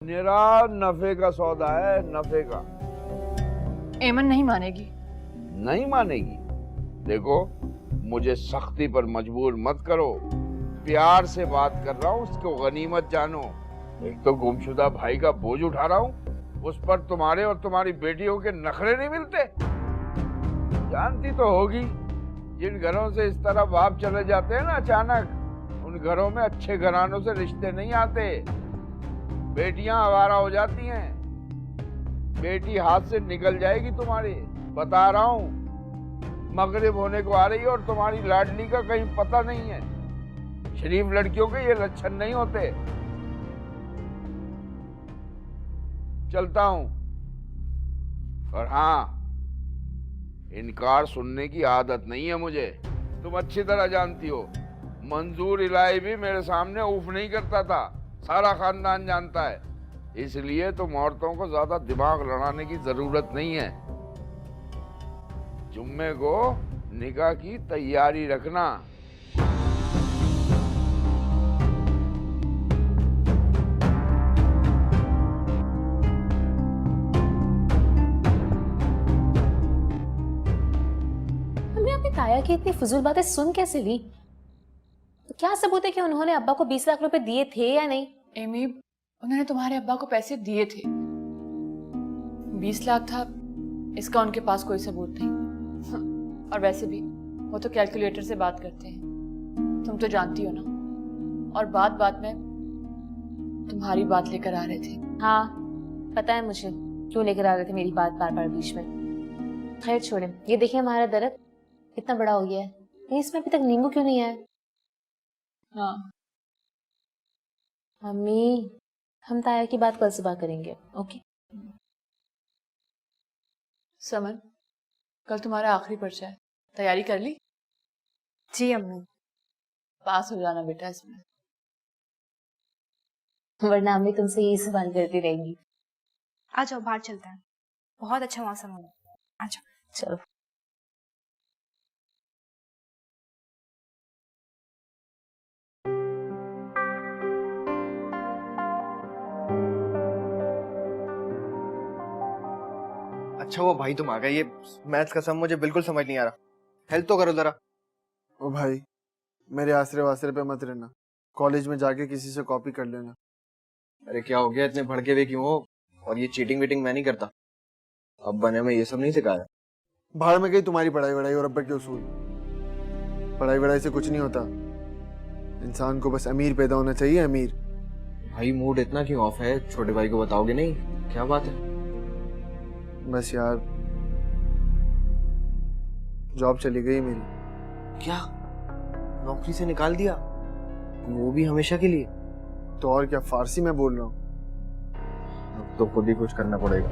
मेरा नफे का सौदा है, नफे का। एमन नहीं मानेगी। नहीं मानेगी? देखो, मुझे सख्ती पर मजबूर मत करो। प्यार से बात कर रहा हूँ, उसको गनीमत जानो। एक तो गुमशुदा भाई का बोझ उठा रहा हूँ, उस पर तुम्हारे और तुम्हारी बेटियों के नखरे नहीं मिलते। जानती तो होगी, जिन घरों से इस तरह बाप चले जाते हैं ना अचानक, उन घरों में अच्छे घरानों से रिश्ते नहीं आते। बेटियां आवारा हो जाती हैं। बेटी हाथ से निकल जाएगी तुम्हारी, बता रहा हूं। मगरिब होने को आ रही है और तुम्हारी लाडली का कहीं पता नहीं है। शरीफ लड़कियों के ये लक्षण नहीं होते। चलता हूं। और हाँ, इनकार सुनने की आदत नहीं है मुझे, तुम अच्छी तरह जानती हो। मंजूर इलाही भी मेरे सामने उफ नहीं करता था, सारा खानदान जानता है। इसलिए तुम औरतों को ज्यादा दिमाग लड़ाने की जरूरत नहीं है। जुम्मे को निकाह की तैयारी रखना। हमने अपनी ताया की इतनी फजूल बातें सुन कैसे ली? तो क्या सबूत है कि उन्होंने अब्बा को 20 लाख रुपए दिए थे या नहीं? एमी, उन्होंने तुम्हारे अब्बा को पैसे दिए थे। 20 लाख था, इसका उनके पास कोई सबूत नहीं। और वैसे भी वो तो कैलकुलेटर से बात करते हैं, तुम तो जानती हो ना। और बात बात में तुम्हारी बात लेकर आ रहे थे। हाँ, पता है मुझे क्यों लेकर आ रहे थे मेरी बात बार बार बीच में। खैर छोड़े, ये देखिए हमारा दरख्त कितना बड़ा हो गया है, लेकिन इसमें अभी तक नींबू क्यों नहीं आया? हाँ, मम्मी, हम ताया की बात कल सुबह करेंगे, ओके? समन, कल तुम्हारा आखिरी पर्चा है, तैयारी कर ली? जी अम्मी। पास हो जाना बेटा इसमें। वरना अम्मी तुमसे यही सवाल करती रहेंगी। आ जाओ, बाहर चलते हैं, बहुत अच्छा मौसम हो रहा है। आ जाओ। चलो। अच्छा वो भाई तुम आ गए। ये मैथ्स का सम मुझे बिल्कुल समझ नहीं आ रहा, हेल्प तो करो जरा। ओ भाई, मेरे आसरे वासरे पे मत रहना, कॉलेज में जाके किसी से कॉपी कर लेना। अरे क्या हो गया, इतने भड़के हुए क्यों हो? और ये चीटिंग वीटिंग मैं नहीं करता, अब बने में ये सब नहीं सिखाया। भाड़ में गई तुम्हारी पढ़ाई वढ़ाई और अब्बा के उसूल। पढ़ाई वढ़ाई से कुछ नहीं होता, इंसान को बस अमीर पैदा होना चाहिए, अमीर। भाई मूड इतना क्यों ऑफ है? छोटे भाई को बताओगे नहीं? क्या बात है? बस यार, जॉब चली गई मेरी। क्या नौकरी से निकाल दिया? वो भी हमेशा के लिए? तो और क्या, फारसी में बोल रहा हूँ। अब तो खुद ही कुछ करना पड़ेगा।